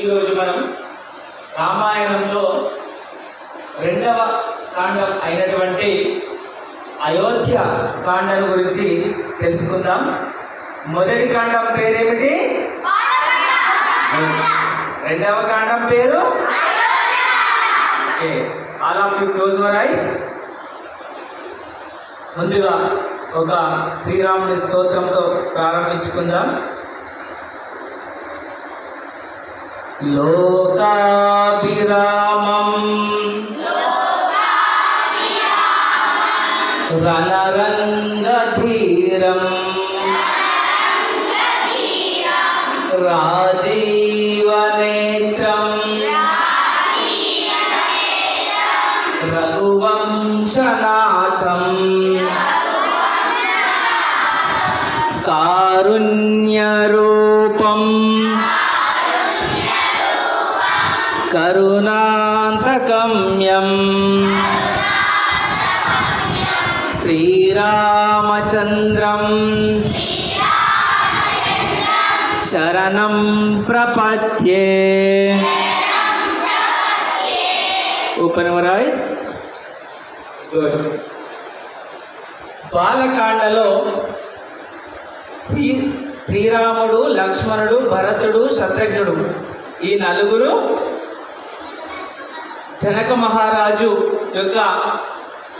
ఈరోజు మనం రామాయణంలో రెండవ కాండం అయినటువంటి అయోధ్య కాండం గురించి తెలుసుకుందాం. మొదటి కాండం పేరేమిటి? రెండవ కాండం పేరు all of you close your eyes. ముందుగా ఒక శ్రీరాముని స్తోత్రంతో ప్రారంభించుకుందాం. లోకాభిరామం రణరంగధీరం రాజీవనేత్రం రఘువంశనాథం కారుణ్యరూపం కరుణాంతకమ్యం శ్రీరామచంద్రం శరణం ప్రపద్యే. Open your eyes. గుడ్. బాలకాండలో శ్రీరాముడు, లక్ష్మణుడు, భరతుడు, శత్రుఘ్నుడు ఈ నలుగురు జనక మహారాజు యొక్క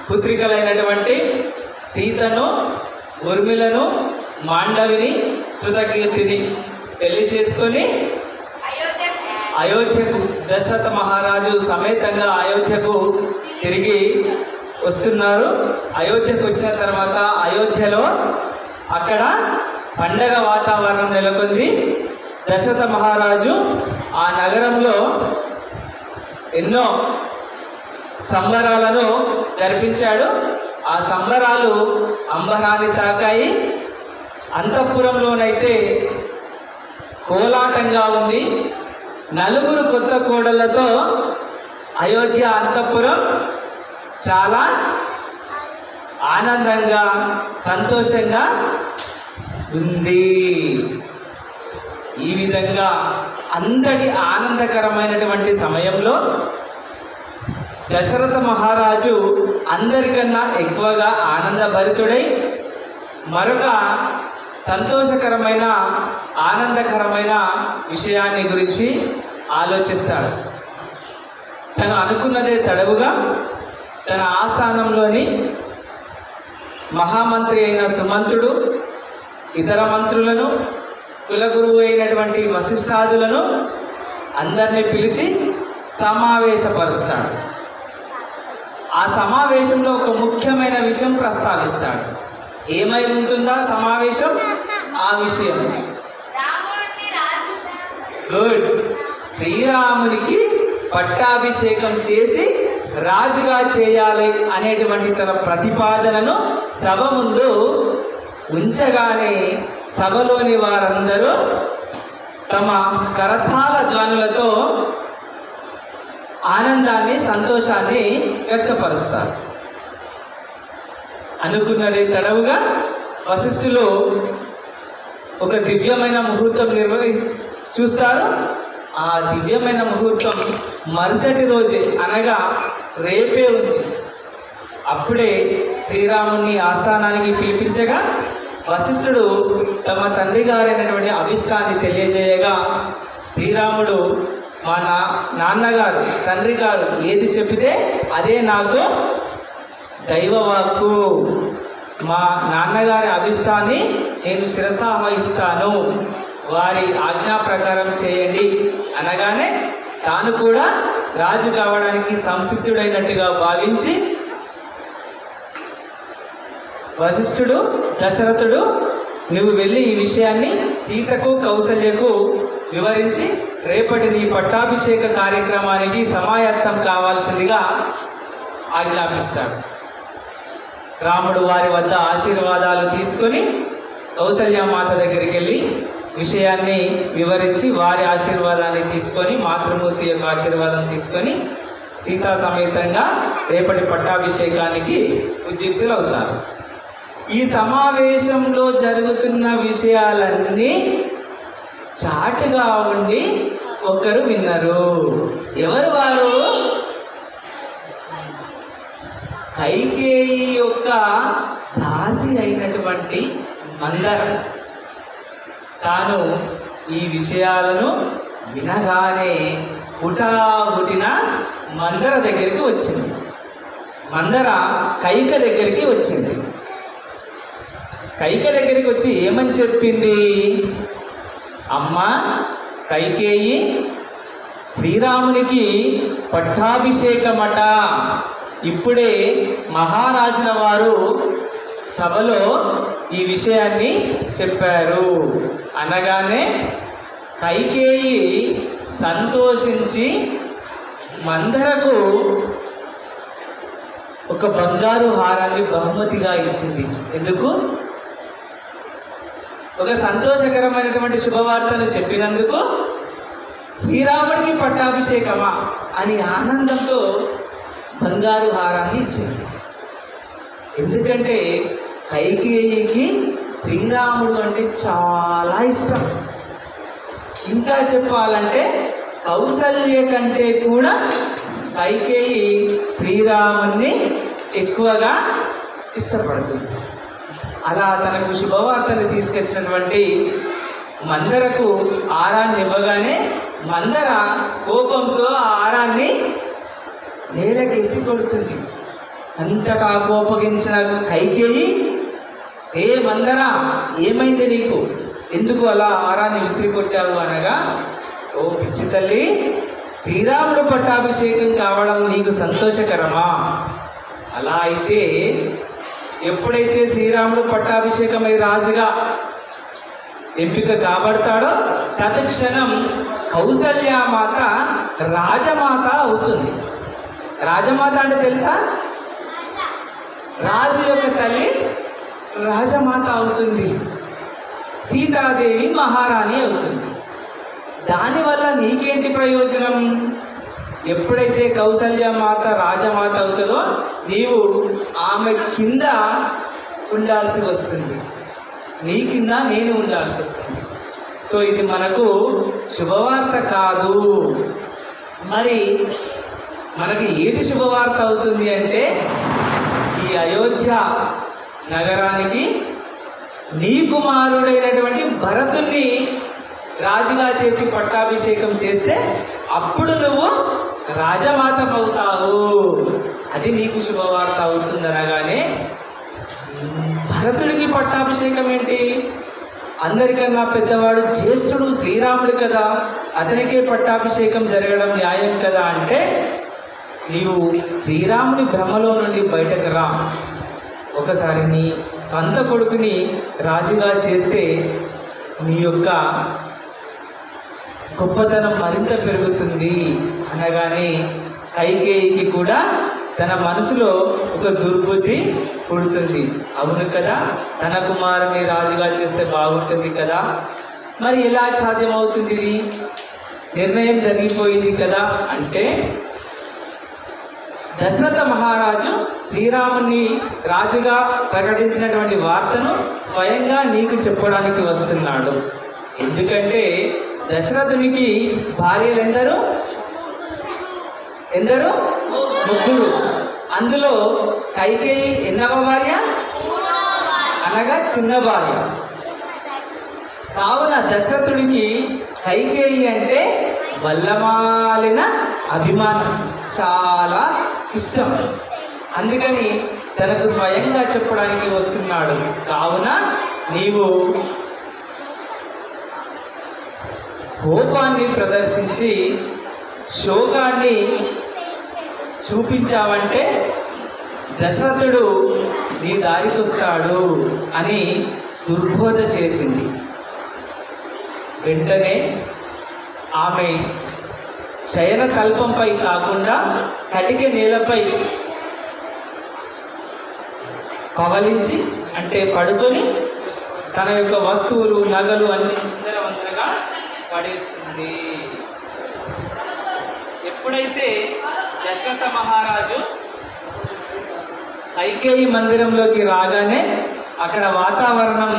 పుత్రికలైనటువంటి సీతను, ఉర్మిలను, మాండవిని, శృతకీర్తిని పెళ్లి చేసుకొని అయోధ్యకు దశరథ మహారాజు సమేతంగా అయోధ్యకు తిరిగి వస్తున్నారు. అయోధ్యకు వచ్చిన తర్వాత అయోధ్యలో అక్కడ పండగ వాతావరణం నెలకొంది. దశరథ మహారాజు ఆ నగరంలో ఎన్నో సంబరాలను జరిపించాడు. ఆ సంబరాలు అంబరాన్ని తాకాయి. అంతఃపురంలోనైతే కోలాటంగా ఉంది. నలుగురు కొత్త కోడళ్లతో అయోధ్య అంతఃపురం చాలా ఆనందంగా, సంతోషంగా ఉంది. ఈ విధంగా అందరి ఆనందకరమైనటువంటి సమయంలో దశరథ మహారాజు అందరికన్నా ఎక్కువగా ఆనందభరితుడై మరొక సంతోషకరమైన, ఆనందకరమైన విషయాన్ని గురించి ఆలోచిస్తాడు. తను అనుకున్నదే తడవుగా తన ఆస్థానంలోని మహామంత్రి అయిన సుమంతుడు, ఇతర మంత్రులను, కులగురువు అయినటువంటి వశిష్ఠాదులను అందరినీ పిలిచి సమావేశపరుస్తాడు. ఆ సమావేశంలో ఒక ముఖ్యమైన విషయం ప్రస్తావిస్తాడు. ఏమై ఉంటుందా సమావేశం? ఆ విషయం గుడ్. శ్రీరామునికి పట్టాభిషేకం చేసి రాజుగా చేయాలి అనేటువంటి తన ప్రతిపాదనను సభ ముందు ఉంచగానే సభలోని వారందరూ తమ కరతాళ ధ్వనులతో ఆనందాన్ని, సంతోషాన్ని వ్యక్తపరుస్తారు. అనుకున్నదే తడవుగా వశిష్ఠులు ఒక దివ్యమైన ముహూర్తం చూస్తారు. ఆ దివ్యమైన ముహూర్తం మరుసటి రోజే, అనగా రేపే ఉంది. అప్పుడే శ్రీరాముని ఆస్థానానికి పిలిపించగా వశిష్ఠుడు తమ తండ్రి గారైనటువంటి అభిష్టాన్ని తెలియజేయగా శ్రీరాముడు మా నాన్నగారు, తండ్రి గారు ఏది చెప్పితే అదే నాకు దైవవాక్కు. మా నాన్నగారి అభిష్టాన్ని నేను శిరసావహిస్తాను, వారి ఆజ్ఞా ప్రకారం చేయండి అనగానే తాను కూడా రాజు కావడానికి సంసిద్ధుడైనట్టుగా భావించి వశిష్ఠుడు, దశరథుడు నువ్వు వెళ్ళి ఈ విషయాన్ని సీతకు, కౌసల్యకు వివరించి రేపటి నీ పట్టాభిషేక కార్యక్రమానికి సమాయత్తం కావాల్సిందిగా ఆజ్ఞాపిస్తాడు. రాముడు వారి వద్ద ఆశీర్వాదాలు తీసుకొని కౌసల్యమాత దగ్గరికి వెళ్ళి విషయాన్ని వివరించి వారి ఆశీర్వాదాన్ని తీసుకొని, మాతృమూర్తి యొక్క ఆశీర్వాదం తీసుకొని సీతా సమేతంగా రేపటి పట్టాభిషేకానికి ఉద్యుక్తులవుతారు. ఈ సమావేశంలో జరుగుతున్న విషయాలన్నీ చాటుగా ఉండి ఒక్కరు విన్నారు. ఎవరు వారు? కైకేయి యొక్క దాసి అయినటువంటి మందర. తాను ఈ విషయాలను వినగానే హుటాహుటిన మందర దగ్గరికి వచ్చింది. మందర కైక దగ్గరికి వచ్చింది. కైక దగ్గరికి వచ్చి ఏమని చెప్పింది? అమ్మ కైకేయి, శ్రీరామునికి పట్టాభిషేకమట. ఇప్పుడే మహారాజుల వారు సభలో ఈ విషయాన్ని చెప్పారు అనగానే కైకేయి సంతోషించి మందరకు ఒక బంగారు హారాన్ని బహుమతిగా ఇచ్చింది. ఎందుకు? ఒక సంతోషకరమైనటువంటి శుభవార్తను చెప్పినందుకు. శ్రీరాముడికి పట్టాభిషేకమా అని ఆనందంతో బంగారు హారాన్ని ఇచ్చింది. ఎందుకంటే కైకేయికి శ్రీరాముడు అంటే చాలా ఇష్టం. ఇంకా చెప్పాలంటే కౌసల్య కంటే కూడా కైకేయి శ్రీరాముణ్ణి ఎక్కువగా ఇష్టపడుతుంది. అలా తనకు శుభవార్తను తీసుకొచ్చినటువంటి మందరకు ఆరాన్ని ఇవ్వగానే మందర కోపంతో ఆ ఆరాన్ని నేలకేసి కొడుతుంది. అంతటా కోపగించిన కైకేయి, ఏ మందర ఏమైంది నీకు? ఎందుకు అలా ఆరాన్ని విసిరి కొట్టావు అనగా, ఓ పిచ్చి తల్లి, శ్రీరాముడు పట్టాభిషేకం కావడం నీకు సంతోషకరమా? అలా అయితే ఎప్పుడైతే శ్రీరాముడు పట్టాభిషేకమై రాజుగా ఎంపిక కాబడతాడో తత్క్షణం కౌసల్యామాత రాజమాత అవుతుంది. రాజమాత అంటే తెలుసా? రాజు యొక్క తల్లి రాజమాత అవుతుంది. సీతాదేవి మహారాణి అవుతుంది. దానివల్ల నీకేంటి ప్రయోజనం? ఎప్పుడైతే కౌసల్యమాత రాజమాత అవుతుందో నీవు ఆమె కింద ఉండాల్సి వస్తుంది, నీ కింద నేను ఉండాల్సి వస్తుంది. సో ఇది మనకు శుభవార్త కాదు. మరి మనకి ఏది శుభవార్త అవుతుంది అంటే, ఈ అయోధ్య నగరానికి నీ కుమారుడైనటువంటి భరతుణ్ణి రాజుగా చేసి పట్టాభిషేకం చేస్తే అప్పుడు నువ్వు రాజమాత అవుతావు. అది నీకు శుభవార్త అవుతుంది అనగానే, భరతుడికి పట్టాభిషేకం ఏంటి? అందరికన్నా పెద్దవాడు జ్యేష్ఠుడు శ్రీరాముడు కదా, అతనికే పట్టాభిషేకం జరగడం న్యాయం కదా అంటే, నీవు శ్రీరాముని భ్రమలో నుండి బయటకు రా. ఒకసారి నీ సొంత కొడుకుని రాజుగా చేస్తే నీ యొక్క గొప్పతనం మరింత పెరుగుతుంది అనగానే కైకేయికి కూడా తన మనసులో ఒక దుర్బుద్ధి పుడుతుంది. అవును కదా, తన కుమారుని రాజుగా చేస్తే బాగుంటుంది కదా, మరి ఎలా సాధ్యమవుతుంది? ఇది నిర్ణయం జరిగిపోయింది కదా అంటే, దశరథ మహారాజు శ్రీరాముని రాజుగా ప్రకటించినటువంటి వార్తను స్వయంగా నీకు చెప్పడానికి వస్తున్నాడు. ఎందుకంటే దశరథునికి భార్యలు ఎందరు? ముగ్గురు. అందులో కైకేయి ఎన్నవ భార్య? అనగా చిన్న భార్య. కావున దశరథుడికి కైకేయి అంటే వల్లమాలిన అభిమానం, చాలా ఇష్టం. అందుకని తనకు స్వయంగా చెప్పడానికి వస్తున్నాడు. కావున నీవు కోపాన్ని ప్రదర్శించి శోకాన్ని చూపించావంటే దశరథుడు నీ దారికి వస్తాడు అని దుర్బోధ చేసింది. వెంటనే ఆమె శయన తల్పంపై కాకుండా కటిక నేలపై పవలించి, అంటే పడుకొని, తన యొక్క వస్తువులు నగలు అన్ని సుందరవంతంగా పడేస్తుంది. ఎప్పుడైతే దశరథ మహారాజు కైకేయి మందిరంలోకి రాగానే అక్కడ వాతావరణం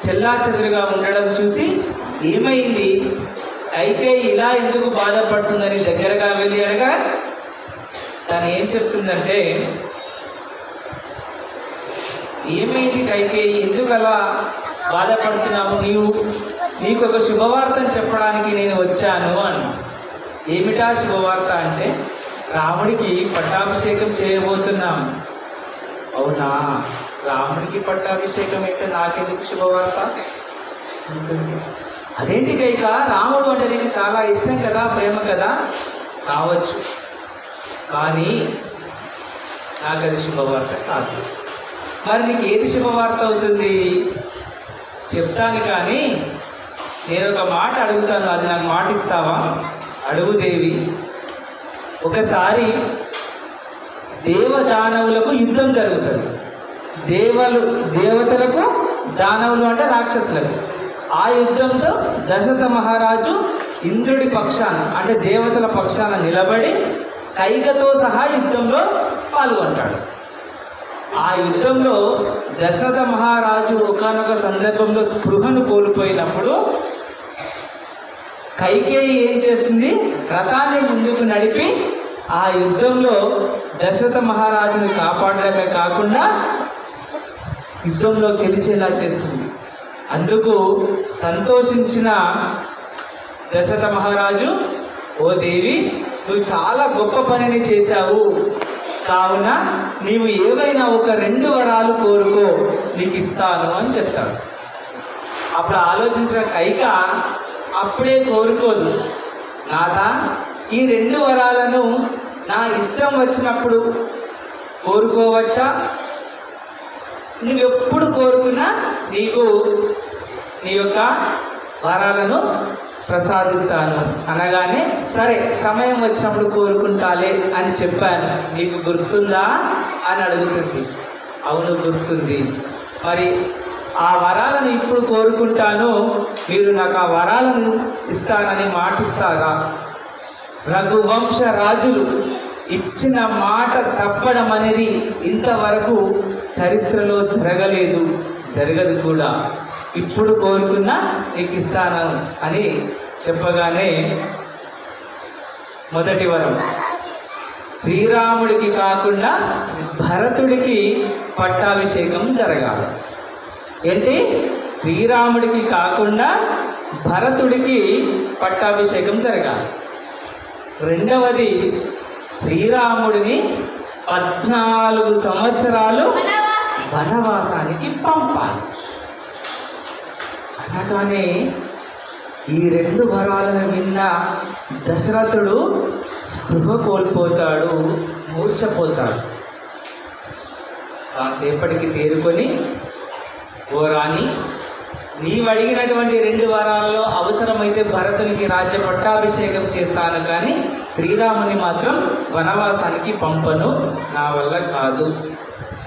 చెల్లాచెదురుగా ఉండడం చూసి, ఏమైంది కైకేయి ఇలా ఎందుకు బాధపడుతుందని దగ్గరగా వెళ్ళి అడగా తను ఏం చెప్తుందంటే, ఏమైంది కైకేయి, ఎందుకు అలా బాధపడుతున్నావు, నీకు ఒక శుభవార్తను చెప్పడానికి నేను వచ్చాను అన్న. ఏమిటా శుభవార్త అంటే, రాముడికి పట్టాభిషేకం చేయబోతున్నాము. అవునా, రాముడికి పట్టాభిషేకం అయితే నాకెందుకు శుభవార్త ఉంటుంది? అదేంటి కైక, రాముడు అంటే నీకు చాలా ఇష్టం కదా, ప్రేమ కదా. కావచ్చు, కానీ నాకు అది శుభవార్త కాదు. మరి నీకు ఏది శుభవార్త అవుతుంది చెప్తాను, కానీ నేను ఒక మాట అడుగుతాను, అది నాకు మాట ఇస్తావా? అడుగు దేవి. ఒకసారి దేవదానవులకు యుద్ధం జరుగుతుంది. దేవతలకు, దానవులు అంటే రాక్షసులకు. ఆ యుద్ధంతో దశరథ మహారాజు ఇంద్రుడి పక్షాన అంటే దేవతల పక్షాన నిలబడి కైకతో సహా యుద్ధంలో పాల్గొంటాడు. ఆ యుద్ధంలో దశరథ మహారాజు ఒకానొక సందర్భంలో స్పృహను కోల్పోయినప్పుడు కైకేయి ఏం చేస్తుంది, రథాన్ని ముందుకు నడిపి ఆ యుద్ధంలో దశరథ మహారాజుని కాపాడడమే కాకుండా యుద్ధంలో గెలిచేలా చేస్తుంది. అందుకు సంతోషించిన దశరథ మహారాజు, ఓ దేవి, నువ్వు చాలా గొప్ప పనిని చేశావు, కావున నీవు ఏవైనా ఒక 2 వరాలు కోరుకో, నీకు ఇస్తాను అని చెప్తాడు. అప్పుడు ఆలోచించిన కైక అప్పుడే కోరుకోదు, నాథా, ఈ 2 వరాలను నా ఇష్టం వచ్చినప్పుడు కోరుకోవచ్చా? నువ్వెప్పుడు కోరుకున్నా నీకు నీ యొక్క వరాలను ప్రసాదిస్తాను అనగానే, సరే సమయం వచ్చినప్పుడు కోరుకుంటాలే అని చెప్పాను, నీకు గుర్తుందా అని అడుగుతుంది. అవును గుర్తుంది. మరి ఆ వరాలను ఇప్పుడు కోరుకుంటాను, మీరు నాకు ఆ వరాలను ఇస్తానని మాటిస్తారా? రఘువంశ రాజులు ఇచ్చిన మాట తప్పడం అనేది ఇంతవరకు చరిత్రలో జరగలేదు, జరగదు కూడా. ఇప్పుడు కోరుకున్నా నీకు ఇస్తాను అని చెప్పగానే, మొదటి వరం శ్రీరాముడికి కాకుండా భరతుడికి పట్టాభిషేకం జరగాలి. ఏంటి? శ్రీరాముడికి కాకుండా భరతుడికి పట్టాభిషేకం జరగాలి. రెండవది, శ్రీరాముడిని 14 సంవత్సరాలు వనవాసానికి పంపాలి. అనగానే ఈ 2 వరాలను విన్న దశరథుడు స్పృహ కోల్పోతాడు, మూర్ఛపోతాడు. కాసేపటికి తేరుకొని, ఓ రాణి, నీవు అడిగినటువంటి 2 వరాలలో అవసరమైతే భరతునికి రాజ్య పట్టాభిషేకం చేస్తాను, కానీ శ్రీరాముని మాత్రం వనవాసానికి పంపను, నా వల్ల కాదు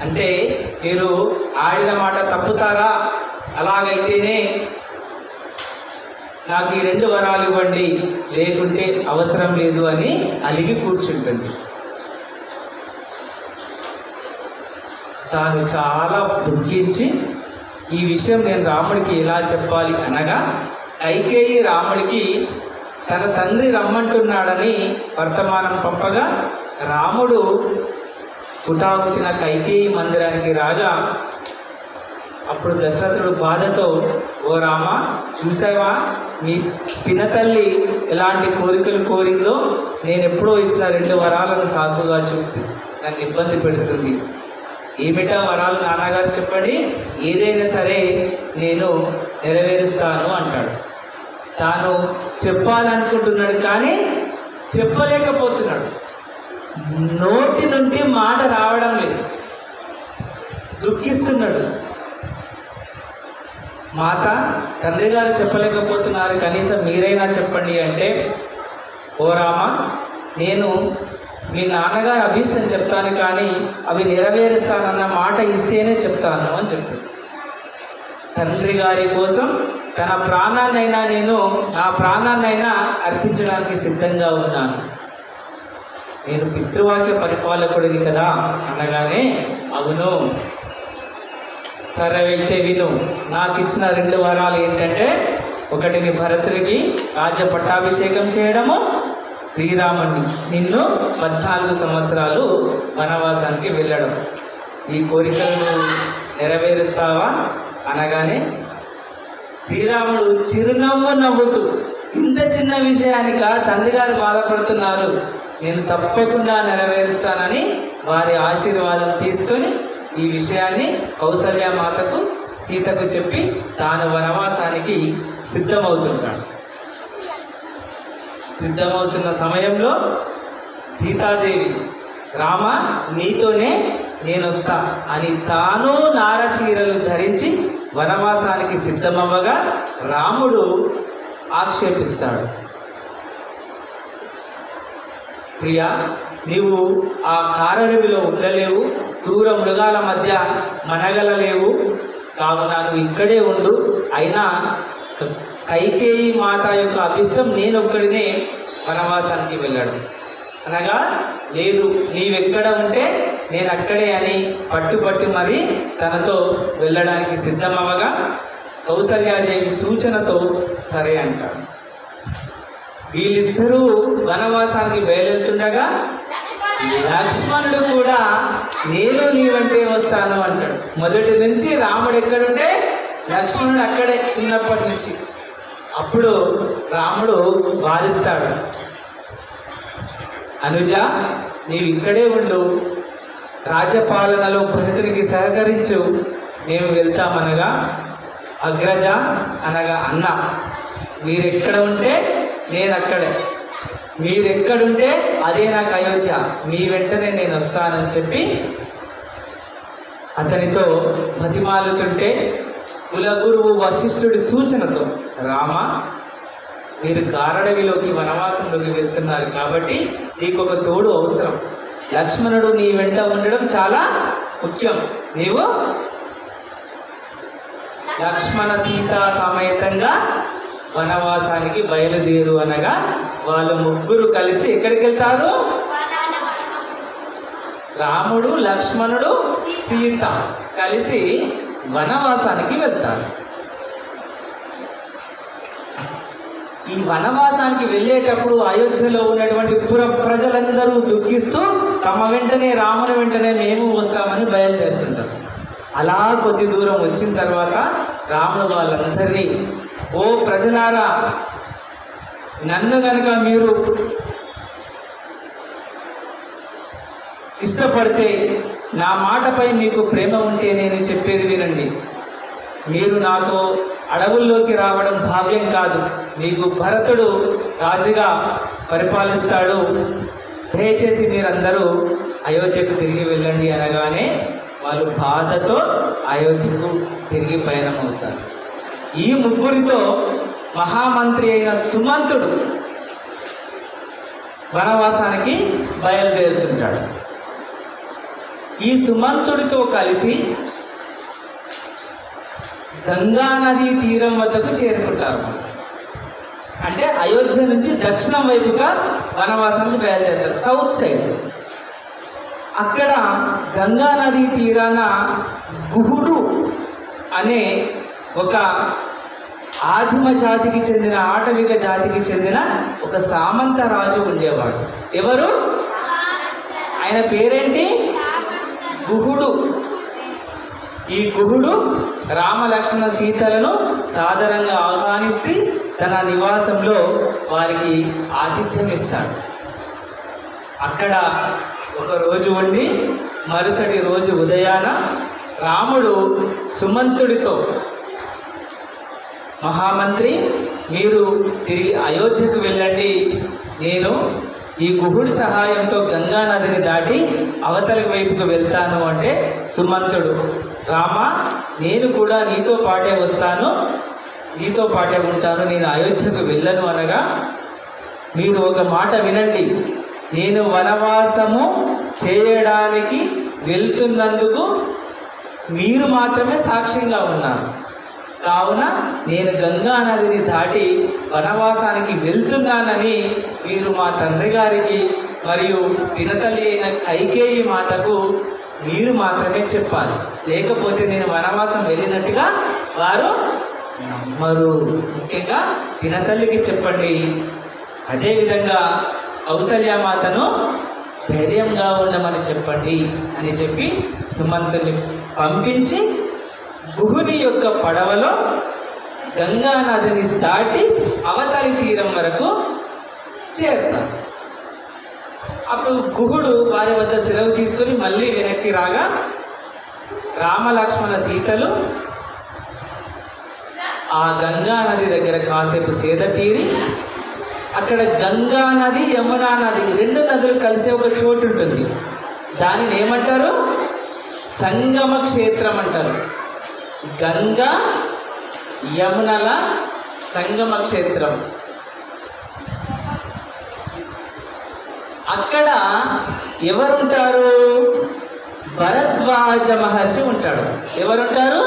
అంటే, మీరు ఆడిన మాట తప్పుతారా? అలాగైతేనే నాకు ఈ 2 వరాలు ఇవ్వండి, లేకుంటే అవసరం లేదు అని అలిగి కూర్చుంటుంది. తాను చాలా దుఃఖించి ఈ విషయం నేను రాముడికి ఎలా చెప్పాలి అనగా, కైకేయి రాముడికి తన తండ్రి రమ్మంటున్నాడని వర్తమానం పంపగా, రాముడు పుటాపుట్టిన కైకేయి మందిరానికి రాగా, అప్పుడు దశరథుడు బాధతో, ఓ రామ, చూసావా మీ పినతల్లి ఎలాంటి కోరికలు కోరిందో, నేను ఎప్పుడో ఇచ్చిన 2 వరాలను సాకుగా చూపి నన్ను ఇబ్బంది పెడుతుంది. ఏమిటా వరాలు నాన్నగారు చెప్పండి, ఏదైనా సరే నేను నెరవేరుస్తాను అంటాడు. తాను చెప్పాలనుకుంటున్నాడు కానీ చెప్పలేకపోతున్నాడు. నోటి నుండి మాట రావడం లేదు, దుఃఖిస్తున్నాడు. మాత, తండ్రి గారు చెప్పలేకపోతున్నారు, కనీసం మీరైనా చెప్పండి అంటే, ఓ రామ, నేను మీ నాన్నగారు అభీష్టం చెప్తాను, కానీ అవి నెరవేరుస్తానన్న మాట ఇస్తేనే చెప్తాను అని చెప్తాను. తండ్రి గారి కోసం తన ప్రాణాన్నైనా నా ప్రాణాన్నైనా అర్పించడానికి సిద్ధంగా ఉన్నాను. నేను పితృవాక్య పరిపాలకుడిని కదా అనగానే, అవును, సరే వెళ్తే విను, నాకు ఇచ్చిన 2 వరాలు ఏంటంటే, ఒకటి నీ భరతుడికి రాజ్య పట్టాభిషేకం చేయడము, శ్రీరాముని నిన్ను 14 సంవత్సరాలు వనవాసానికి వెళ్ళడం. ఈ కోరికలను నెరవేరుస్తావా అనగానే శ్రీరాముడు చిరునవ్వు నవ్వుతూ, ఇంత చిన్న విషయానిక తండ్రి గారు బాధపడుతున్నారు, నేను తప్పకుండా నెరవేరుస్తానని వారి ఆశీర్వాదం తీసుకొని ఈ విషయాన్ని కౌసల్య మాతకు సీతకు చెప్పి తాను వనవాసానికి సిద్ధమవుతుంటాడు. సిద్ధమవుతున్న సమయంలో సీతాదేవి, రామ నీతోనే నేను వస్తా అని తాను నారచీరలు ధరించి వనవాసానికి సిద్ధమవ్వగా రాముడు ఆక్షేపిస్తాడు. ప్రియా, నీవు ఆ కారడవిలో ఉండలేవు, క్రూర మృగాల మధ్య మనగలలేవు, కావున నువ్వు ఇక్కడే ఉండు. అయినా కైకేయి మాత యొక్క అభిష్టం నేనొక్కడినే వనవాసానికి వెళ్ళాడు అనగా, లేదు నీవెక్కడ ఉంటే నేను అక్కడే అని పట్టుబట్టి మరి తనతో వెళ్ళడానికి సిద్ధమవగా కౌసల్యాదేవి సూచనతో సరే అంటాడు. వీళ్ళిద్దరూ వనవాసానికి బయలుతుండగా లక్ష్మణుడు కూడా నేను నీ వెంటే వస్తాను అంటాడు. మొదటి నుంచి రాముడు ఎక్కడుంటే లక్ష్మణుడు అక్కడే చిన్నప్పటి నుంచి. అప్పుడు రాముడు వారిస్తాడు, అనుజ నీవు ఇక్కడే ఉండు, రాజ్యపాలనలో భరతునికి సహకరించు, మేము వెళ్తామనగా అగ్రజ అనగా అన్న, మీరెక్కడ ఉంటే నేను అక్కడే, మీరెక్కడుంటే అదే నాకు అయోధ్య, మీ వెంటనే నేను వస్తానని చెప్పి అతనితో బతిమాలుతుంటే కులగురువు వశిష్ఠుడి సూచనతో, రామ మీరు కారడవిలోకి వనవాసంలోకి వెళ్తున్నారు కాబట్టి నీకు ఒక తోడు అవసరం, లక్ష్మణుడు నీ వెంట ఉండడం చాలా ముఖ్యం, నీవు లక్ష్మణ సీతా సమేతంగా వనవాసానికి బయలుదేరు అనగా వాళ్ళు ముగ్గురు కలిసి ఎక్కడికి వెళ్తారు? రాముడు, లక్ష్మణుడు, సీత కలిసి వనవాసానికి వెళ్తారు. ఈ వనవాసానికి వెళ్ళేటప్పుడు అయోధ్యలో ఉన్నటువంటి పుర ప్రజలందరూ దుఃఖిస్తూ తమ వెంటనే రాముని వెంటనే మేము వస్తామని బయలుదేరుతుంటారు. అలా కొద్ది దూరం వచ్చిన తర్వాత రాముడు వాళ్ళందరినీ, ఓ ప్రజలారా, నన్ను కనుక మీరు ఇష్టపడితే, నా మాటపై మీకు ప్రేమ ఉంటే నేను చెప్పేది వినండి. మీరు నాతో అడవుల్లోకి రావడం భావ్యం కాదు, మీకు భరతుడు రాజుగా పరిపాలిస్తాడు, దయచేసి మీరందరూ అయోధ్యకు తిరిగి వెళ్ళండి అనగానే వాళ్ళు బాధతో అయోధ్యకు తిరిగి పయనమవుతారు. ఈ ముగ్గురితో మహామంత్రి అయిన సుమంతుడు వనవాసానికి బయలుదేరుతుంటాడు. ఈ సుమంతుడితో కలిసి గంగా నదీ తీరం వద్దకు చేరుకుంటారు. అంటే అయోధ్య నుంచి దక్షిణం వైపుగా వనవాసానికి బయలుదేరుతారు, సౌత్ సైడ్. అక్కడ గంగా నదీ తీరాన గుహుడు అనే ఒక ఆదిమ జాతికి చెందిన, ఆటవిక జాతికి చెందిన ఒక సామంత రాజు ఉండేవాడు. ఎవరు? ఆయన పేరేంటి? గుహుడు. ఈ గుహుడు రామలక్ష్మణ సీతలను సాదరంగా ఆహ్వానిస్తే తన నివాసంలో వారికి ఆతిథ్యం ఇస్తాడు. అక్కడ ఒక రోజు ఉండి మరుసటి రోజు ఉదయాన రాముడు సుమంతుడితో, మహామంత్రి మీరు తిరిగి అయోధ్యకు వెళ్ళండి, నేను ఈ గుహుడి సహాయంతో గంగా నదిని దాటి అవతలి వైపుకు వెళ్తాను అంటే సుమంతుడు, రామ నేను కూడా నీతో పాటే వస్తాను, నీతో పాటే ఉంటాను, నేను అయోధ్యకు వెళ్ళను అనగా, మీరు ఒక మాట వినండి, నేను వనవాసము చేయడానికి వెళ్తున్నందుకు మీరు మాత్రమే సాక్ష్యంగా ఉన్నారు, కావున నేను గంగా నదిని దాటి వనవాసానికి వెళ్తున్నానని మీరు మా తండ్రి గారికి మరియు పినతల్లి అయిన కైకేయి మాతకు మీరు మాత్రమే చెప్పాలి, లేకపోతే నేను వనవాసం వెళ్ళినట్టుగా వారు నమ్మరు. ముఖ్యంగా పినతల్లికి చెప్పండి. అదేవిధంగా కౌసల్యమాతను ధైర్యంగా ఉండమని చెప్పండి అని చెప్పి సుమంతుని పంపించి గుహుని యొక్క పడవలో గంగా నదిని దాటి అవతలి తీరం వరకు చేరుతారు. అప్పుడు గుహుడు వారి వద్ద సెలవు తీసుకొని మళ్ళీ వెనక్కి రాగా రామలక్ష్మణ సీతలు ఆ గంగా నది దగ్గర కాసేపు సేద తీరి, అక్కడ గంగా నది యమునా నది రెండు నదులు కలిసే ఒక చోటు ఉంటుంది. దానిని ఏమంటారు? సంగమ క్షేత్రం అంటారు. గంగా యమునల సంగమ క్షేత్రం. అక్కడ ఎవరుంటారు? భరద్వాజ మహర్షి ఉంటాడు. ఎవరుంటారు?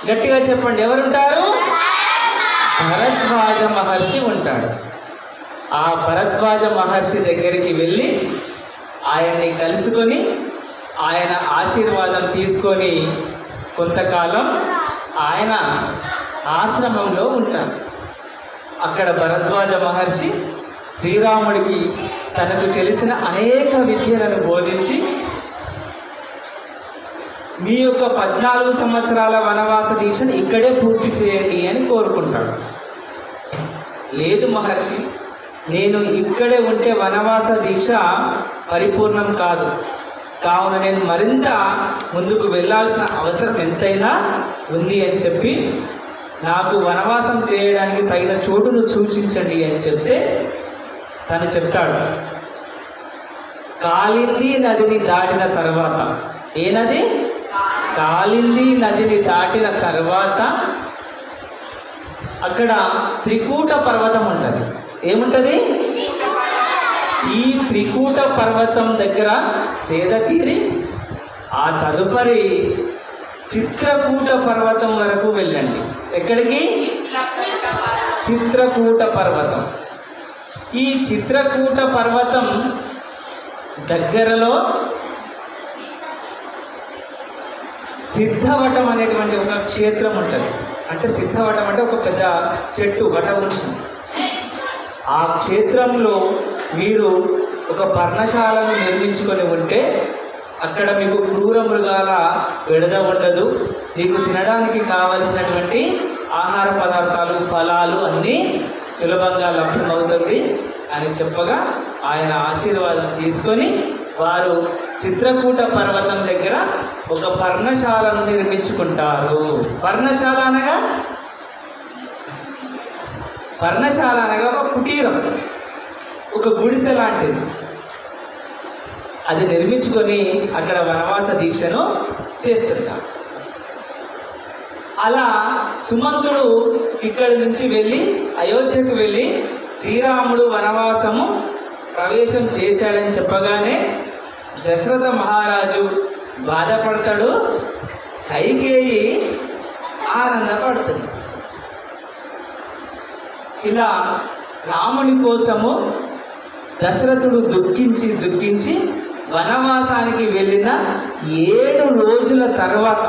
గట్టిగా చెప్పండి, ఎవరుంటారు? భరద్వాజ మహర్షి ఉంటాడు. ఆ భరద్వాజ మహర్షి దగ్గరికి వెళ్ళి ఆయన్ని కలుసుకొని ఆయన ఆశీర్వాదం తీసుకొని కొంతకాలం ఆయన ఆశ్రమంలో ఉంటారు. అక్కడ భరద్వాజ మహర్షి శ్రీరాముడికి తనకు తెలిసిన అనేక విద్యలను బోధించి మీ యొక్క 14 సంవత్సరాల వనవాస దీక్షను ఇక్కడే పూర్తి చేయండి అని కోరుకుంటాడు. లేదు మహర్షి, నేను ఇక్కడే ఉంటే వనవాస దీక్ష పరిపూర్ణం కాదు, కావున నేను మరింత ముందుకు వెళ్ళాల్సిన అవసరం ఎంతైనా ఉంది అని చెప్పి నాకు వనవాసం చేయడానికి తగిన చోటును సూచించండి అని చెప్తే తను చెప్తాడు, కాళింది నదిని దాటిన తర్వాత. ఏ నది? కాళింది నదిని దాటిన తర్వాత అక్కడ త్రికూట పర్వతం ఉంటుంది. ఏముంటుంది? ఈ త్రికూట పర్వతం దగ్గర సేద తీరి ఆ తదుపరి చిత్రకూట పర్వతం వరకు వెళ్ళండి. ఎక్కడికి? చిత్రకూట పర్వతం. ఈ చిత్రకూట పర్వతం దగ్గరలో సిద్ధవటం అనేటువంటి ఒక క్షేత్రం ఉంటుంది. అంటే సిద్ధవటం అంటే ఒక పెద్ద చెట్టు, వటవృక్షం. ఆ క్షేత్రంలో మీరు ఒక పర్ణశాలను నిర్మించుకొని ఉంటే అక్కడ మీకు క్రూర మృగాల విడద ఉండదు, మీకు తినడానికి కావలసినటువంటి ఆహార పదార్థాలు, ఫలాలు అన్నీ సులభంగా లభ్యమవుతుంది అని చెప్పగా ఆయన ఆశీర్వాదం తీసుకొని వారు చిత్రకూట పర్వతం దగ్గర ఒక పర్ణశాలను నిర్మించుకుంటారు. పర్ణశాల అనగా ఒక కుటీరం, ఒక గుడిసె లాంటిది. అది నిర్మించుకొని అక్కడ వనవాస దీక్షను చేస్తుంటారు. అలా సుమంతుడు ఇక్కడి నుంచి వెళ్ళి అయోధ్యకు వెళ్ళి శ్రీరాముడు వనవాసము ప్రవేశం చేశాడని చెప్పగానే దశరథ మహారాజు బాధపడతాడు, కైకేయి ఆనందపడుతుంది. ఇలా రాముని కోసము దశరథుడు దుఃఖించి వనవాసానికి వెళ్ళిన 7 రోజుల తర్వాత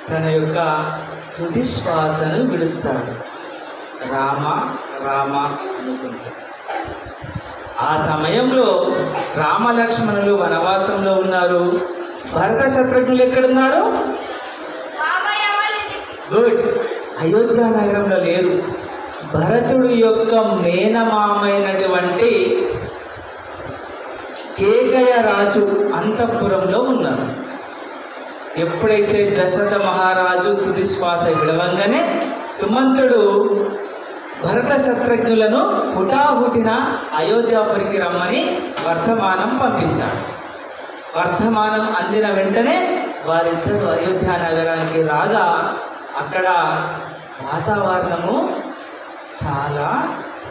తన యొక్క తుది శ్వాసను విడుస్తాడు. రామ రామ అనుకుంటాడు. ఆ సమయంలో రామలక్ష్మణులు వనవాసంలో ఉన్నారు. భరత శత్రుఘ్నులు ఎక్కడున్నారు? గుడ్, అయోధ్య నగరంలో లేరు. భరతుడు యొక్క మేనమామైనటువంటి కేకయ రాజు అంతఃపురంలో ఉన్నారు. ఎప్పుడైతే దశరథ మహారాజు తుది శ్వాస విడవంగానే సుమంతుడు భరత శత్రుఘ్నులను హుటాహుటిన అయోధ్యాపురికి రమ్మని వర్తమానం పంపిస్తాడు. వర్తమానం అందిన వెంటనే వారిద్దరూ అయోధ్య నగరానికి రాగా అక్కడ వాతావరణము చాలా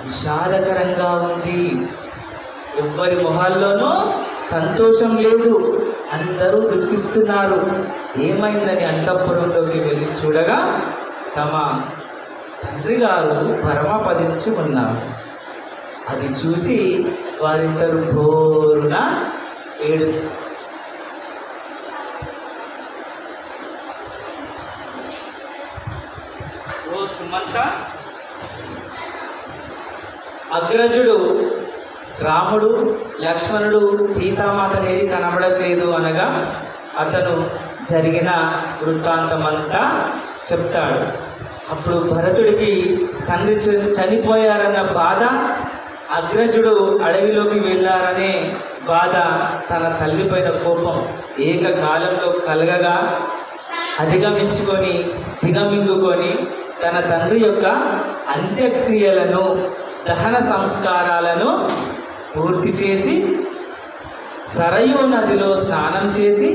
విషాదకరంగా ఉంది. ఎవ్వరి మొహాల్లోనూ సంతోషం లేదు, అందరూ దుఃఖిస్తున్నారు. ఏమైందని అంతఃపురంలోకి వెళ్ళి చూడగా తమ తండ్రి గారు పరమపదించి ఉన్నారు. అది చూసి వారిద్దరు ఘోరున ఏడుస్తారు. అగ్రజుడు రాముడు లక్ష్మణుడు సీతామాతని ఏది కనబడట్లేదు అనగా అతను జరిగిన వృత్తాంతమంతా చెప్తాడు. అప్పుడు భరతుడికి తండ్రి చనిపోయారన్న బాధ, అగ్రజుడు అడవిలోకి వెళ్ళారనే బాధ, తన తల్లిపైన కోపం ఏకకాలంలో కలగగా దిగమింగుకొని తన తండ్రి యొక్క అంత్యక్రియలను దహన సంస్కారాలను పూర్తి చేసి సరయూ నదిలో స్నానం చేసి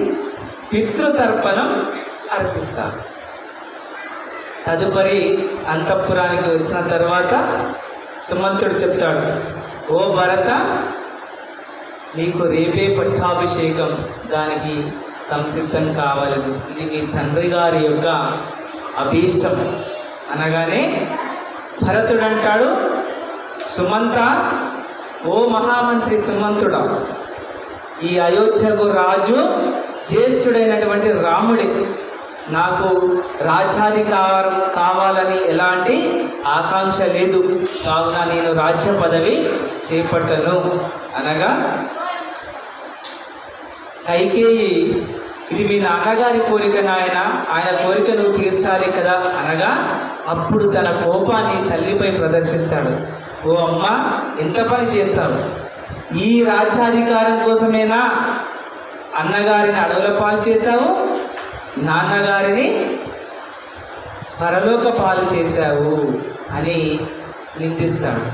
పితృతర్పణం అర్పిస్తారు. తదుపరి అంతఃపురానికి వచ్చిన తర్వాత సుమంతుడు చెప్తాడు, ఓ భరత, నీకు రేపే పట్టాభిషేకం, దానికి సంసిద్ధం కావాలని, ఇది మీ తండ్రి గారి యొక్క అభీష్టం అనగానే భరతుడు అంటాడు, సుమంత, ఓ మహామంత్రి సుమంతుడా, ఈ అయోధ్యకు రాజు జ్యేష్ఠుడైనటువంటి రాముడి, నాకు రాజ్యాధికారం కావాలని ఎలాంటి ఆకాంక్ష లేదు, కావున నేను రాజ్య పదవి చేపట్టను అనగా కైకేయి, ఇది మీ నాన్నగారి కోరిక నాయన, ఆయన కోరిక నువ్వు తీర్చాలి కదా అనగా అప్పుడు తన కోపాన్ని తల్లిపై ప్రదర్శిస్తాడు. ఓ అమ్మ, ఎంత పని చేస్తావు? ఈ రాజ్యాధికారం కోసమేనా అన్నగారిని అడవుల పాలు చేశావు, నాన్నగారిని పరలోక పాలు చేశావు అని నిందిస్తాడు.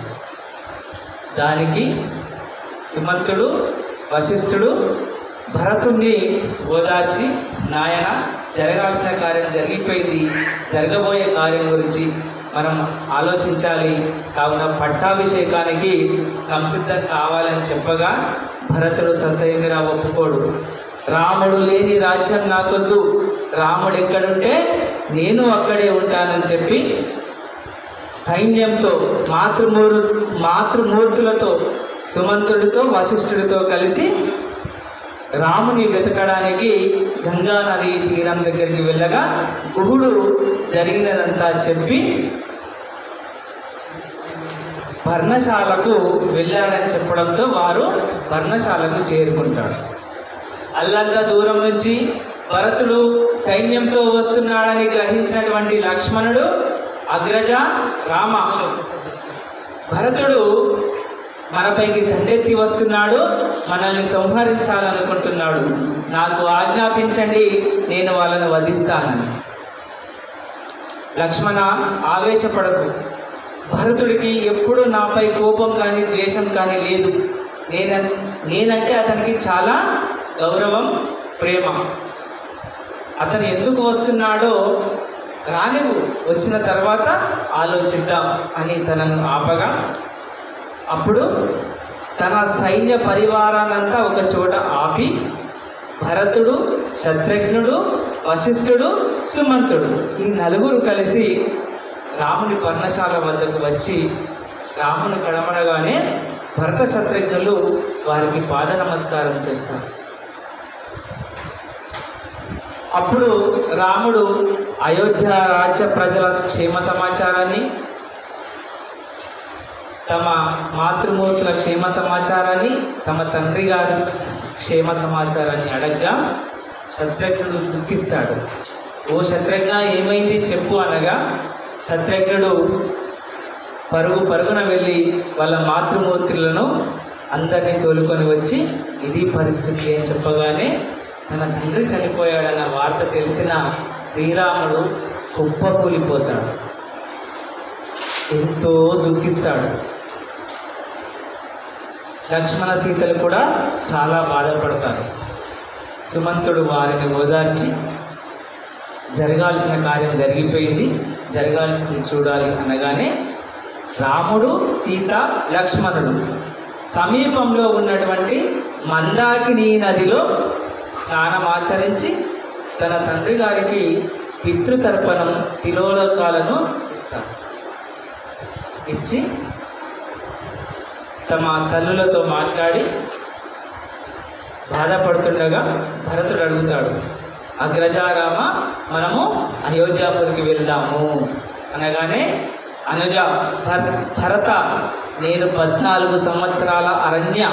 దానికి సుమంతుడు వశిష్ఠుడు భరతుణ్ణి ఓదార్చి, నాయన, జరగాల్సిన కార్యం జరిగిపోయింది, జరగబోయే కార్యం గురించి మనం ఆలోచించాలి, కావున పట్టాభిషేకానికి సంసిద్ధం కావాలని చెప్పగా భరతుడు ససేమిరా ఒప్పుకోడు. రాముడు లేని రాజ్యం నాకొద్దు, రాముడు ఎక్కడుంటే నేను అక్కడే ఉంటానని చెప్పి సైన్యంతో మాతృమూర్తులతో సుమంతుడితో వశిష్ఠుడితో కలిసి రాముని వెతకడానికి గంగా నది తీరం దగ్గరికి వెళ్ళగా గుహుడు జరిగినదంతా చెప్పి పర్ణశాలకు వెళ్ళారని చెప్పడంతో వారు పర్ణశాలకు చేరుకుంటారు. అల్లంత దూరం నుంచి భరతుడు సైన్యంతో వస్తున్నాడని గ్రహించినటువంటి లక్ష్మణుడు, అగ్రజ రామ, భరతుడు మనపైకి దండెత్తి వస్తున్నాడు, మనల్ని సంహరించాలనుకుంటున్నాడు, నాకు ఆజ్ఞాపించండి, నేను వాళ్ళను వధిస్తానని. లక్ష్మణ, ఆవేశపడకు, భరతుడికి ఎప్పుడు నాపై కోపం కానీ ద్వేషం కానీ లేదు, నేనంటే అతనికి చాలా గౌరవం, ప్రేమ. అతను ఎందుకు వస్తున్నాడో రానివ్వు, వచ్చిన తర్వాత ఆలోచిద్దాం అని తనను ఆపగా అప్పుడు తన సైన్య పరివారానంతా ఒక చోట ఆపి భరతుడు, శత్రుఘ్నుడు, వశిష్ఠుడు, సుమంతుడు ఈ నలుగురు కలిసి రాముని పర్ణశాల వద్దకు వచ్చి రాముని కడమడగానే భరత శత్రుఘ్నులు వారికి పాద నమస్కారం చేస్తారు. అప్పుడు రాముడు అయోధ్య రాజ్య ప్రజల క్షేమ సమాచారాన్ని, తమ మాతృమూర్తుల క్షేమ సమాచారాన్ని, తమ తండ్రి గారి క్షేమ సమాచారాన్ని అడగ్గా శత్రుఘ్నుడు దుఃఖిస్తాడు. ఓ శత్రుఘ్న, ఏమైంది చెప్పు అనగా శత్రుఘ్నుడు పరుగున వెళ్ళి వాళ్ళ మాతృమూర్తులను అందరినీ తోలుకొని వచ్చి ఇది పరిస్థితి అని చెప్పగానే తన తండ్రి చనిపోయాడన్న వార్త తెలిసిన శ్రీరాముడు కుప్పకూలిపోతాడు, ఎంతో దుఃఖిస్తాడు. లక్ష్మణ సీతలు కూడా చాలా బాధపడతారు. సుమంతుడు వారిని ఓదార్చి జరగాల్సిన కార్యం జరిగిపోయింది, జరగాల్సింది చూడాలి అనగానే రాముడు, సీత, లక్ష్మణుడు సమీపంలో ఉన్నటువంటి మందాకిని నదిలో స్నానమాచరించి తన తండ్రి గారికి పితృతర్పణం తిలోదకాలను ఇస్తారు. ఇచ్చి తమ తల్లులతో మాట్లాడి బాధపడుతుండగా భరతుడు అడుగుతాడు, అగ్రజారామ, మనము అయోధ్యాపురికి వెళ్దాము అనగానే అనుజ, భరత, నేను 14 సంవత్సరాల అరణ్య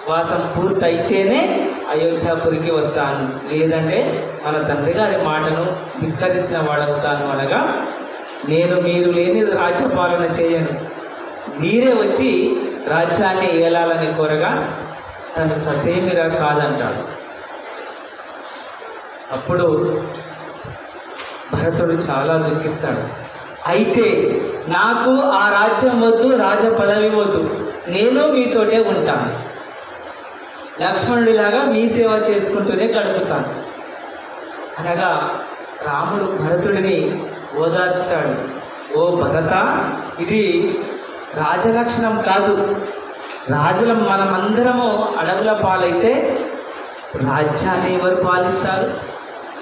వాసం పూర్తయితేనే అయోధ్యాపురికి వస్తాను, లేదంటే మన తండ్రి గారి మాటను ధిక్కరించిన వాడవుతాను అనగా, నేను మీరు లేని రాజ్యపాలన చేయను, మీరే వచ్చి రాజ్యాన్ని ఏలాలని కోరగా తను ససేమిరా కాదంటాడు. అప్పుడు భరతుడు చాలా దుఃఖిస్తాడు. అయితే నాకు ఆ రాజ్యం వద్దు, రాజ పదవి వద్దు, నేను మీతోటే ఉంటాను, లక్ష్మణుడిలాగా మీ సేవ చేసుకుంటూనే గడుపుతాను అనగా రాముడు భరతుడిని ఓదార్చుతాడు. ఓ భరత, ఇది రాజలక్షణం కాదు. రాజులం మనమందరము అడవుల పాలైతే రాజ్యాన్ని ఎవరు పాలిస్తారు?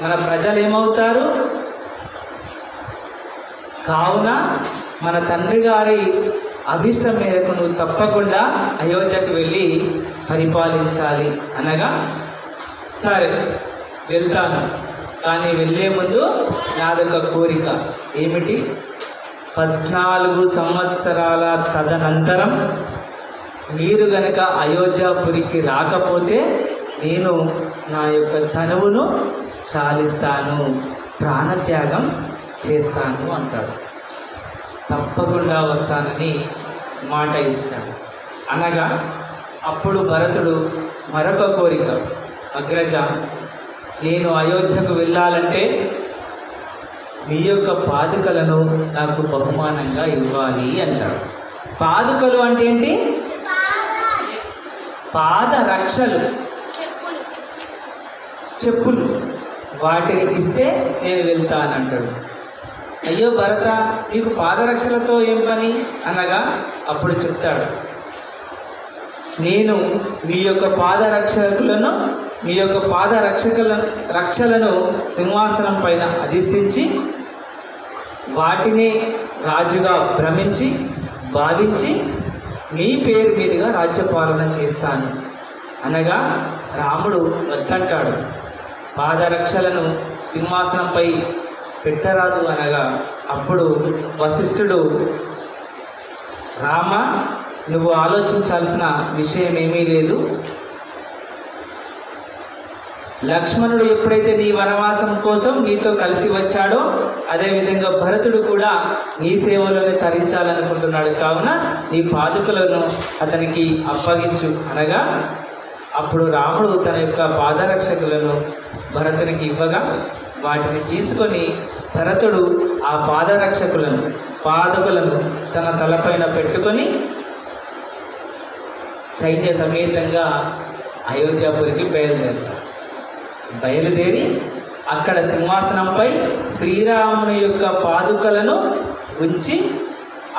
మన ప్రజలు ఏమవుతారు? కావున మన తండ్రి గారి అభిష్టం మేరకు నువ్వు తప్పకుండా అయోధ్యకు వెళ్ళి పరిపాలించాలి అనగా, సరే వెళ్తాను, కానీ వెళ్ళే ముందు నాదొక కోరిక. ఏమిటి? 14 సంవత్సరాల తదనంతరం మీరు గనక అయోధ్యాపురికి రాకపోతే నేను నా యొక్క తనువును చాలిస్తాను, ప్రాణత్యాగం చేస్తాను అంటాడు. తప్పకుండా వస్తానని మాట ఇస్తాడు. అనగా అప్పుడు భరతుడు మరొక కోరిక, అగ్రజ, నేను అయోధ్యకు వెళ్ళాలంటే మీ యొక్క పాదుకలను నాకు బహుమానంగా ఇవ్వాలి అంటాడు. పాదుకలు అంటే ఏంటి? పాద రక్షలు, చెప్పులు, వాటిని ఇస్తే నేను వెళ్తానంటాడు. అయ్యో భరత, నీకు పాదరక్షలతో ఏం పని అనగా అప్పుడు చెప్తాడు, నేను మీ యొక్క పాదరక్షకులను, మీ యొక్క రక్షలను సింహాసనం పైన అధిష్ఠించి వాటిని రాజుగా భ్రమించి భావించి మీ పేరు మీదుగా రాజ్యపాలన చేస్తాను అనగా రాముడు వద్దంటాడు. పాదరక్షలను సింహాసనంపై పెట్టరాదు అనగా అప్పుడు వశిష్ఠుడు, రామ, నువ్వు ఆలోచించాల్సిన విషయం ఏమీ లేదు. లక్ష్మణుడు ఎప్పుడైతే నీ వనవాసం కోసం నీతో కలిసి వచ్చాడో అదేవిధంగా భరతుడు కూడా నీ సేవలోనే తరించాలనుకుంటున్నాడు, కావున నీ పాదుకలను అతనికి అప్పగించు అనగా అప్పుడు రాముడు తన యొక్క పాదరక్షకులను భరతునికి ఇవ్వగా వాటిని తీసుకొని భరతుడు ఆ పాదుకలను తన తలపైన పెట్టుకొని సైన్య సమేతంగా అయోధ్యాపురికి బయలుదేరి అక్కడ సింహాసనంపై శ్రీరాముని యొక్క పాదుకలను ఉంచి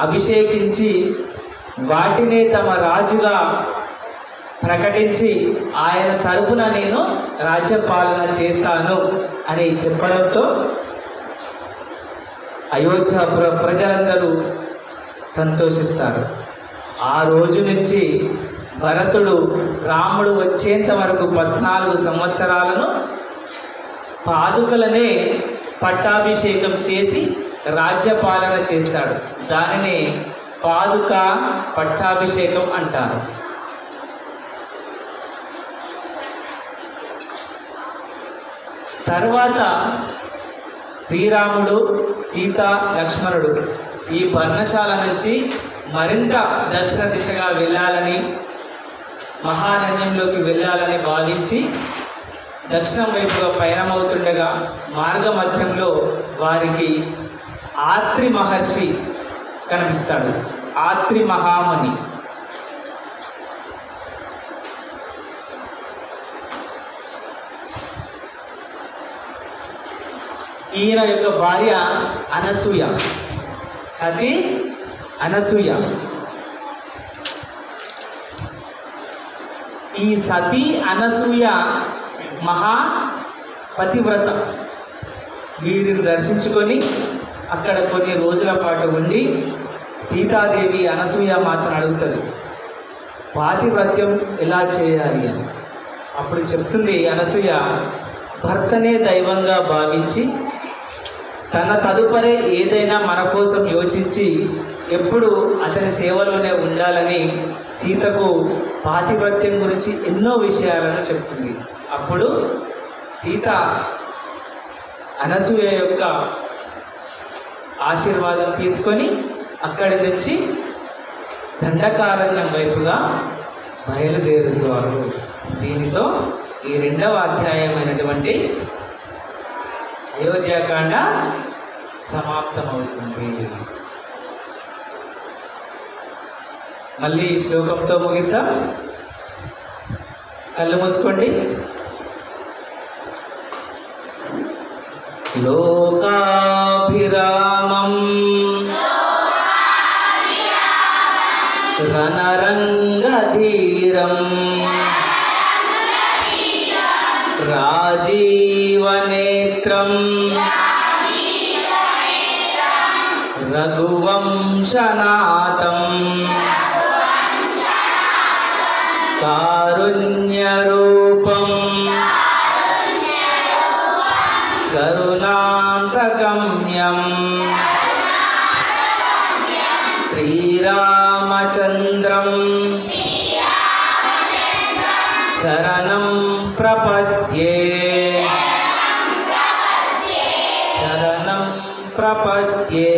అభిషేకించి వాటినే తమ రాజుగా ప్రకటించి ఆయన తరపున నేను రాజ్యపాలన చేస్తాను అని చెప్పడంతో అయోధ్య ప్రజలందరూ సంతోషిస్తారు. ఆ రోజు నుంచి భరతుడు రాముడు వచ్చేంత వరకు 14 సంవత్సరాలను పాదుకలనే పట్టాభిషేకం చేసి రాజ్యపాలన చేస్తాడు. దానిని పాదుక పట్టాభిషేకం అంటారు. తర్వాత శ్రీరాముడు, సీత, లక్ష్మణుడు ఈ పర్ణశాల నుంచి మరింత దక్షిణ దిశగా వెళ్ళాలని, మహారణ్యంలోకి వెళ్ళాలని భావించి దక్షిణం వైపుగా పయనమవుతుండగా మార్గ మధ్యంలో వారికి ఆత్రి మహర్షి కనిపిస్తాడు. ఆత్రి మహాముని. ఈయన యొక్క భార్య అనసూయ, సతీ అనసూయ. ఈ సతీ అనసూయ మహాపతివ్రత. వీరిని దర్శించుకొని అక్కడ కొన్ని రోజుల పాటు ఉండి సీతాదేవి అనసూయ మాతను అడుగుతుంది, పాతివ్రత్యం ఎలా చేయాలి అని. అప్పుడు చెప్తుంది అనసూయ, భర్తనే దైవంగా భావించి తన తదుపరి ఏదైనా మన కోసం యోచించి ఎప్పుడు అతని సేవలోనే ఉండాలని సీతకు పాతివ్రత్యం గురించి ఎన్నో విషయాలను చెప్తుంది. అప్పుడు సీత అనసూయ యొక్క ఆశీర్వాదం తీసుకొని అక్కడి నుంచి దండకారణ్యం వైపుగా బయలుదేరుతారు. దీనితో ఈ 2వ అధ్యాయమైనటువంటి అయోధ్యాకాండ సమాప్తమవుతుంది. మళ్ళీ ఈ శ్లోకంతో ముగిద్దాం. కళ్ళు మూసుకోండి. లోకాభిరామం రణరంగధీరం రాజీవనేత్రం రఘువంశనాథం కారుణ్యరూపం కరుణాంతగమ్యం శ్రీరామచంద్రం శరణం ప్రపద్యే శరణం ప్రపద్యే.